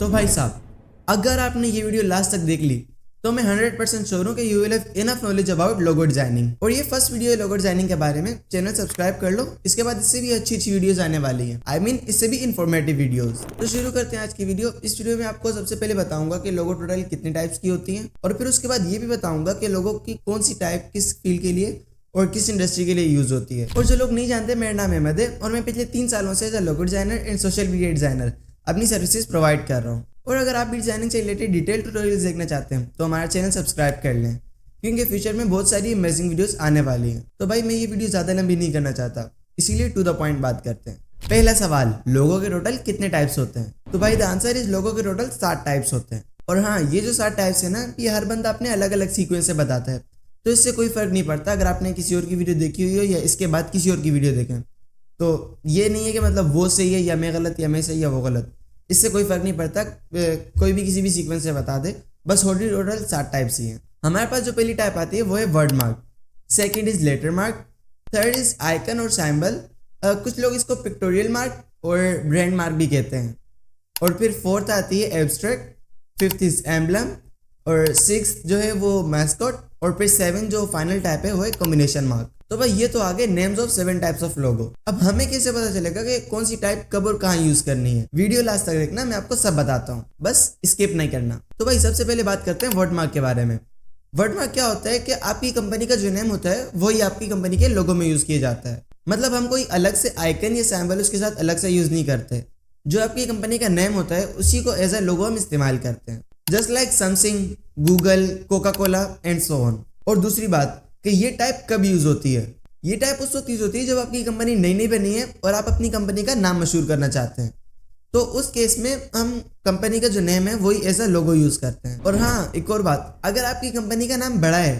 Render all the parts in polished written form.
तो भाई साहब, अगर आपने ये वीडियो लास्ट तक देख ली तो मैं 100% श्योर हूँ कि you will have enough knowledge about logo designing. और ये फर्स्ट वीडियो है लोगो डिजाइनिंग के बारे में। चैनल सब्सक्राइब कर लो, इसके बाद इससे भी अच्छी अच्छी वीडियोस आने वाली हैं। आई मीन इससे भी इंफॉर्मेटिव वीडियोस। तो शुरू करते हैं आज की वीडियो। इस वीडियो में आपको सबसे पहले बताऊंगा कि लोगो टोटल कितने टाइप्स की होती हैं, और फिर उसके बाद ये भी बताऊंगा कि लोगो की कौन सी टाइप किस फील्ड के लिए और किस इंडस्ट्री के लिए यूज होती है। और जो लोग नहीं जानते, मेरा नाम अहमद है और मैं पिछले 3 सालों से as a logo designer and social media designer अपनी सर्विसेज प्रोवाइड कर रहा हूँ। और अगर आप भी डिजाइनिंग से रिलेटेड डिटेल ट्यूटोरियल्स देखना चाहते हैं तो हमारा चैनल सब्सक्राइब कर लें, क्योंकि फ्यूचर में बहुत सारी अमेजिंग वीडियोस आने वाली हैं। तो भाई मैं ये वीडियो ज़्यादा लंबी नहीं करना चाहता, इसीलिए टू द पॉइंट बात करते हैं। पहला सवाल, लोगो के टोटल कितने टाइप्स होते हैं? तो भाई द आंसर इज लोगो के टोटल 7 टाइप्स होते हैं। और हाँ, ये जो 7 टाइप्स है ना, ये हर बंदा अपने अलग अलग सीक्वेंस से बताता है, तो इससे कोई फर्क नहीं पड़ता अगर आपने किसी और की वीडियो देखी हुई हो या इसके बाद किसी और की वीडियो देखें। तो ये नहीं है कि मतलब वो सही है या मैं गलत या मैं सही या वो गलत, इससे कोई फर्क नहीं पड़ता। कोई भी किसी भी सीक्वेंस से बता दे, बस टोटल 7 टाइप्स ही हैं। हमारे पास जो पहली टाइप आती है वो है word mark, second is letter mark, third is icon और सिंबल, कुछ लोग इसको पिक्टोरियल मार्क और ब्रांड मार्क भी कहते हैं। और फिर फोर्थ आती है एब्स्ट्रैक्ट, फिफ्थ इज एम्बलम, और सिक्स्थ जो है वो मैस्कॉट, और फिर 7 जो फाइनल टाइप है वो है कॉम्बिनेशन मार्क। तो भाई ये तो आ गए नेम्स ऑफ 7 टाइप्स ऑफ लोगो। अब हमें कैसे पता चलेगा कि कौन सी टाइप कब और कहाँ यूज करनी है? वीडियो लास्ट तक देखना, मैं आपको सब बताता हूँ, बस स्किप नहीं करना। तो भाई सबसे पहले बात करते हैं वर्ड मार्क के बारे में। वर्ड मार्क क्या होता है कि आपकी कंपनी का जो नेम होता है वही आपकी कंपनी के लोगो में यूज किया जाता है। मतलब हम कोई अलग से आइकन या सिंबल उसके साथ अलग से यूज नहीं करते। जो आपकी कंपनी का नेम होता है उसी को एज अ लोगो हम इस्तेमाल करते हैं, just like Samsung, Google, Coca Cola and so on. और दूसरी बात कि ये टाइप कब यूज होती है? ये टाइप उस वक्त यूज होती है जब आपकी कंपनी नई नई बनी है और आप अपनी कंपनी का नाम मशहूर करना चाहते हैं। तो उस केस में हम कंपनी का जो नेम है वही एज अ लोगो यूज करते हैं। और हाँ, एक और बात, अगर आपकी कंपनी का नाम बड़ा है,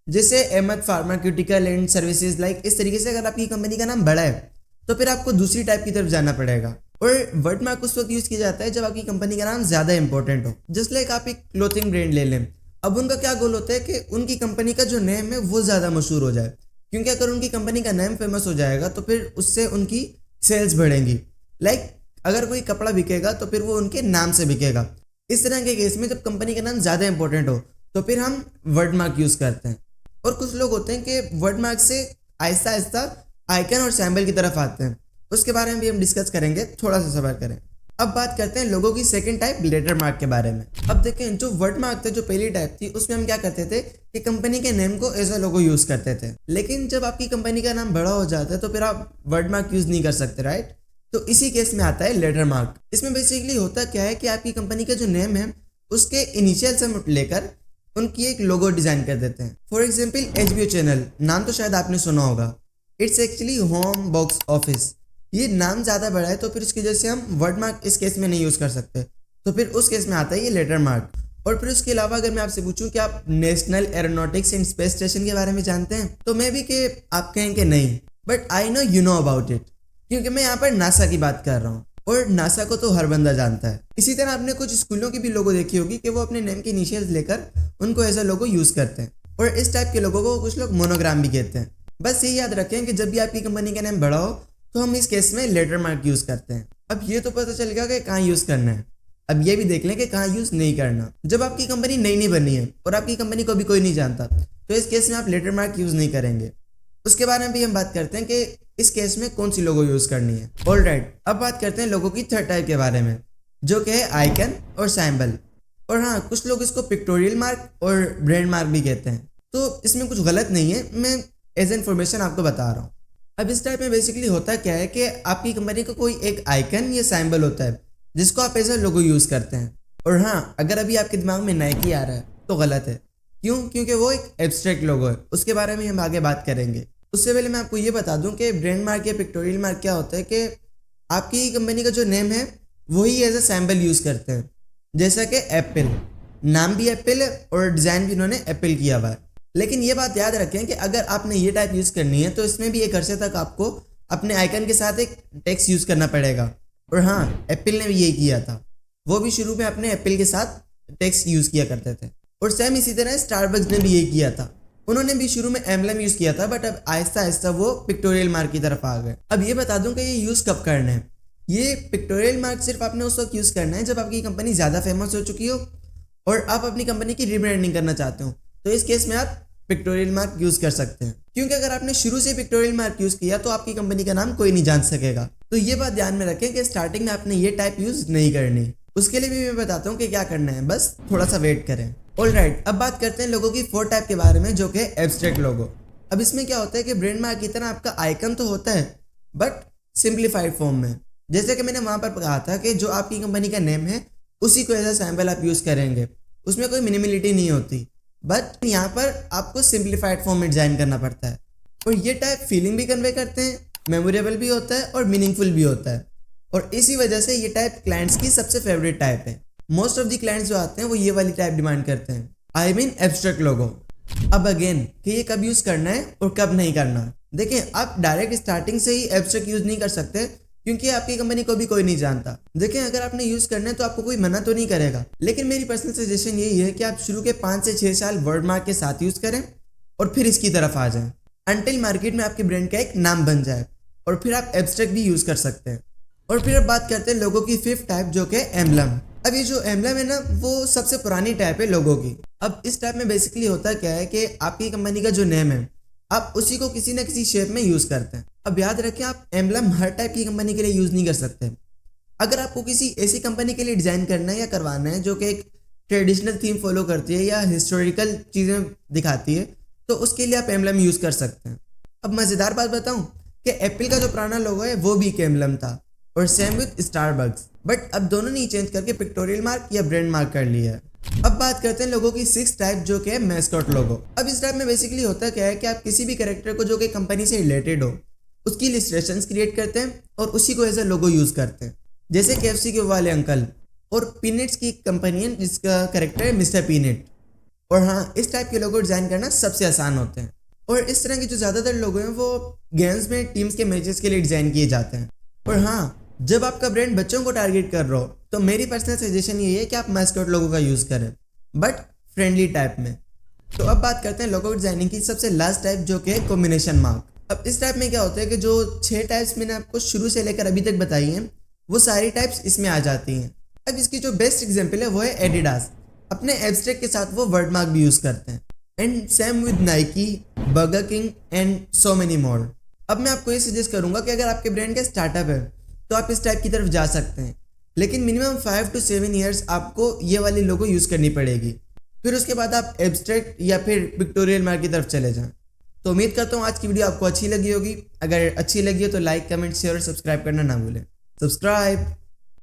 जैसे Ahmed pharmaceutical and services, like इस तरीके से अगर आपकी कंपनी का नाम बड़ा है तो फिर आपको दूसरी टाइप की तरफ जाना पड़ेगा। और वर्ड मार्क उस वक्त यूज किया जाता है जब आपकी कंपनी का नाम ज्यादा इंपॉर्टेंट हो। जस्ट लाइक आप एक क्लोथिंग ब्रांड ले लें, अब उनका क्या गोल होता है कि उनकी कंपनी का जो नेम है वो ज्यादा मशहूर हो जाए, क्योंकि अगर उनकी कंपनी का नेम फेमस हो जाएगा तो फिर उससे उनकी सेल्स बढ़ेंगी। लाइक अगर कोई कपड़ा बिकेगा तो फिर वो उनके नाम से बिकेगा। इस तरह के केस में जब कंपनी का नाम ज़्यादा इंपॉर्टेंट हो तो फिर हम वर्ड मार्क यूज़ करते हैं। और कुछ लोग होते हैं कि वर्ड मार्क से आहिस्ता आहिस्ता आइकन और सिंबल की तरफ आते हैं, उसके बारे में भी हम डिस्कस करेंगे, थोड़ा सा सब्र करें। अब बात करते हैं लोगों की सेकंड टाइप, लेटर मार्क के बारे में। अब देखें, जो वर्ड मार्क थे, जो पहली टाइप थी, उसमें हम क्या करते थे कि कंपनी के नेम को एज अ लोगो यूज करते थे। लेकिन जब आपकी कंपनी का नाम बड़ा हो जाता है तो फिर आप वर्ड मार्क यूज नहीं कर सकते, राइट? तो इसी केस में आता है लेटर मार्क। इसमें बेसिकली होता क्या है कि आपकी कंपनी का जो नेम है उसके इनिशियल से लेकर उनकी एक लोगो डिजाइन कर देते हैं। फॉर एग्जाम्पल HBO चैनल, नाम तो शायद आपने सुना होगा। It's actually home box office. ये नाम ज़्यादा बड़ा है तो फिर उसकी वजह से हम वर्ड मार्क इस केस में नहीं यूज़ कर सकते, तो फिर उस केस में आता है ये लेटर मार्क। और फिर उसके अलावा अगर मैं आपसे पूछूं कि आप national aeronautics and space station के बारे में जानते हैं, तो मैं भी कि आप कहें कि नहीं, but I know you know about it, क्योंकि मैं यहाँ पर नासा की बात कर रहा हूँ। और नासा को तो हर बंदा जानता है। इसी तरह आपने कुछ स्कूलों की भी लोगो देखी होगी कि वो अपने नेम के इनिशियल्स लेकर उनको एज अ लोगो यूज़ करते हैं। और इस टाइप के लोगों को कुछ लोग मोनोग्राम भी कहते हैं। बस ये याद रखें कि जब भी आपकी कंपनी का नेम बड़ा हो तो हम इस केस में लेटर मार्क यूज करते हैं। अब ये तो पता चल गया कि कहाँ यूज करना है, अब ये भी देख लें कि कहाँ यूज नहीं करना। जब आपकी कंपनी नई नई बनी है और आपकी कंपनी को भी कोई नहीं जानता तो इस केस में आप लेटर मार्क यूज नहीं करेंगे। उसके बारे में भी हम बात करते हैं कि इस केस में कौन सी लोगो यूज करनी है। ऑलराइट, अब बात करते हैं लोगों की थर्ड टाइप के बारे में, जो कि है आइकन और सिंबल। और हाँ, कुछ लोग इसको पिक्टोरियल मार्क और ब्रांड मार्क भी कहते हैं। तो इसमें कुछ गलत नहीं है, मैं एज इन्फॉर्मेशन आपको बता रहा हूँ। अब इस टाइप में बेसिकली होता क्या है कि आपकी कंपनी का कोई एक आइकन या सिंबल होता है जिसको आप एज अ लोगो यूज करते हैं। और हाँ, अगर अभी आपके दिमाग में नाइकी आ रहा है तो गलत है। क्यों? क्योंकि वो एक एब्स्ट्रैक्ट लोगो है, उसके बारे में हम आगे बात करेंगे। उससे पहले मैं आपको ये बता दूं कि ब्रांड मार्क या पिक्टोरियल मार्क क्या होता है कि आपकी कंपनी का जो नेम है वही एज अ सिंबल यूज करते हैं। जैसा कि एप्पल, नाम भी एप्पल है और डिजाइन भी उन्होंने एप्पल किया हुआ है। लेकिन ये बात याद रखें कि अगर आपने ये टाइप यूज़ करनी है तो इसमें भी एक अरसे तक आपको अपने आइकन के साथ एक टेक्स्ट यूज़ करना पड़ेगा। और हाँ, एप्पल ने भी यही किया था, वो भी शुरू में अपने एप्पल के साथ टेक्स्ट यूज़ किया करते थे। और सेम इसी तरह स्टारबक्स ने भी यही किया था, उन्होंने भी शुरू में एम्बलम यूज़ किया था, बट अब आहिस्ता आहिस्ता वो पिक्टोरियल मार्क की तरफ आ गए। अब ये बता दूं कि ये यूज़ कब करना है। ये पिक्टोरियल मार्क सिर्फ आपने उस वक्त यूज़ करना है जब आपकी कंपनी ज़्यादा फेमस हो चुकी हो और आप अपनी कंपनी की रीब्रांडिंग करना चाहते हो, तो इस केस में आप पिक्टोरियल मार्क यूज़ कर सकते हैं। क्योंकि अगर आपने शुरू से पिक्टोरियल मार्क यूज़ किया तो आपकी कंपनी का नाम कोई नहीं जान सकेगा। तो ये बात ध्यान में रखें कि स्टार्टिंग में आपने ये टाइप यूज़ नहीं करनी। उसके लिए भी मैं बताता हूँ कि क्या करना है, बस थोड़ा सा वेट करें। ऑलराइट, अब बात करते हैं लोगों की 4 टाइप के बारे में, जो कि एब्स्ट्रैक्ट लोगो। अब इसमें क्या होता है कि ब्रांड मार्क की तरह आपका आइकन तो होता है बट सिंप्लीफाइड फॉर्म में। जैसे कि मैंने वहां पर कहा था कि जो आपकी कंपनी का नेम है उसी को एज अ सैम्पल आप यूज़ करेंगे, उसमें कोई मिनिमलिटी नहीं होती, बट यहाँ पर आपको सिंप्लीफाइड फॉर्म में डिज़ाइन करना पड़ता है। और ये टाइप फीलिंग भी कन्वे करते हैं, मेमोरेबल भी होता है और मीनिंगफुल भी होता है। और इसी वजह से ये टाइप क्लाइंट्स की सबसे फेवरेट टाइप है। मोस्ट ऑफ द क्लाइंट्स जो आते हैं वो ये वाली टाइप डिमांड करते हैं, आई मीन एब्स्ट्रैक्ट लोगो। अब अगेन कि ये कब यूज़ करना है और कब नहीं करना। देखें, आप डायरेक्ट स्टार्टिंग से ही एब्स्ट्रैक्ट यूज़ नहीं कर सकते क्योंकि आपकी कंपनी को भी कोई नहीं जानता। देखें, अगर आपने यूज़ करना है तो आपको कोई मना तो नहीं करेगा, लेकिन मेरी पर्सनल सजेशन यही है कि आप शुरू के 5 से 6 साल वर्ड मार्क के साथ यूज़ करें और फिर इसकी तरफ आ जाएं अनटिल मार्केट में आपके ब्रांड का एक नाम बन जाए, और फिर आप एब्स्ट्रैक्ट भी यूज़ कर सकते हैं। और फिर अब बात करते हैं लोगों की 5th टाइप, जो कि एम्बलम। अब ये जो एम्बलम है ना, वो सबसे पुरानी टाइप है लोगों की। अब इस टाइप में बेसिकली होता क्या है कि आपकी कंपनी का जो नेम है आप उसी को किसी न किसी शेप में यूज़ करते हैं। अब याद रखें, आप एम्बलम हर टाइप की कंपनी के लिए यूज़ नहीं कर सकते। अगर आपको किसी ऐसी कंपनी के लिए डिज़ाइन करना है या करवाना है जो कि एक ट्रेडिशनल थीम फॉलो करती है या हिस्टोरिकल चीज़ें दिखाती है, तो उसके लिए आप एम्बलम यूज़ कर सकते हैं। अब मज़ेदार बात बताऊं कि एप्पल का जो पुराना लोगो है वो भी एक एम्बलम था, और सेम विद स्टारबक्स, बट अब दोनों ने चेंज करके पिक्टोरियल मार्क या ब्रांड मार्क कर लिया है। अब बात करते हैं लोगों की 6th टाइप, जो कि है मैस्कॉट लोगो। अब इस टाइप में बेसिकली होता क्या है कि आप किसी भी कैरेक्टर को जो कि कंपनी से रिलेटेड हो उसकी इलस्ट्रेशंस क्रिएट करते हैं और उसी को एज ए लोगो यूज़ करते हैं। जैसे KFC के वाले अंकल, और पीनट्स की कंपनी है जिसका कैरेक्टर है मिस्टर पीनट। और हाँ, इस टाइप के लोगो डिज़ाइन करना सबसे आसान होते हैं। और इस तरह के जो ज़्यादातर लोगो हैं वो गेम्स में टीम्स के मैचेस के लिए डिज़ाइन किए जाते हैं। और हाँ, जब आपका ब्रांड बच्चों को टारगेट कर रहा हो तो मेरी पर्सनल सजेशन ये है कि आप मैस्कॉट लोगो का यूज़ करें, बट फ्रेंडली टाइप में। तो अब बात करते हैं लोगो डिज़ाइनिंग की सबसे लास्ट टाइप, जो कि है कॉम्बिनेशन मार्क। अब इस टाइप में क्या होता है कि जो 6 टाइप्स मैंने आपको शुरू से लेकर अभी तक बताई हैं वो सारी टाइप्स इसमें आ जाती हैं। अब इसकी जो बेस्ट एग्जाम्पल है वो है एडिडास। अपने एब्स्ट्रैक्ट के साथ वो वर्ड मार्क भी यूज़ करते हैं, and same with Nike, burger king and so many more. अब मैं आपको ये सजेस्ट करूंगा कि अगर आपके ब्रांड का स्टार्टअप है तो आप इस टाइप की तरफ जा सकते हैं, लेकिन मिनिमम 5 to 7 ईयर्स आपको ये वाली लोगो यूज़ करनी पड़ेगी। फिर उसके बाद आप एब्स्ट्रैक्ट या फिर पिक्टोरियल मार्क की तरफ चले जाएं। तो उम्मीद करता हूँ आज की वीडियो आपको अच्छी लगी होगी। अगर अच्छी लगी हो तो लाइक, कमेंट, शेयर और सब्सक्राइब करना ना भूलें। सब्सक्राइब।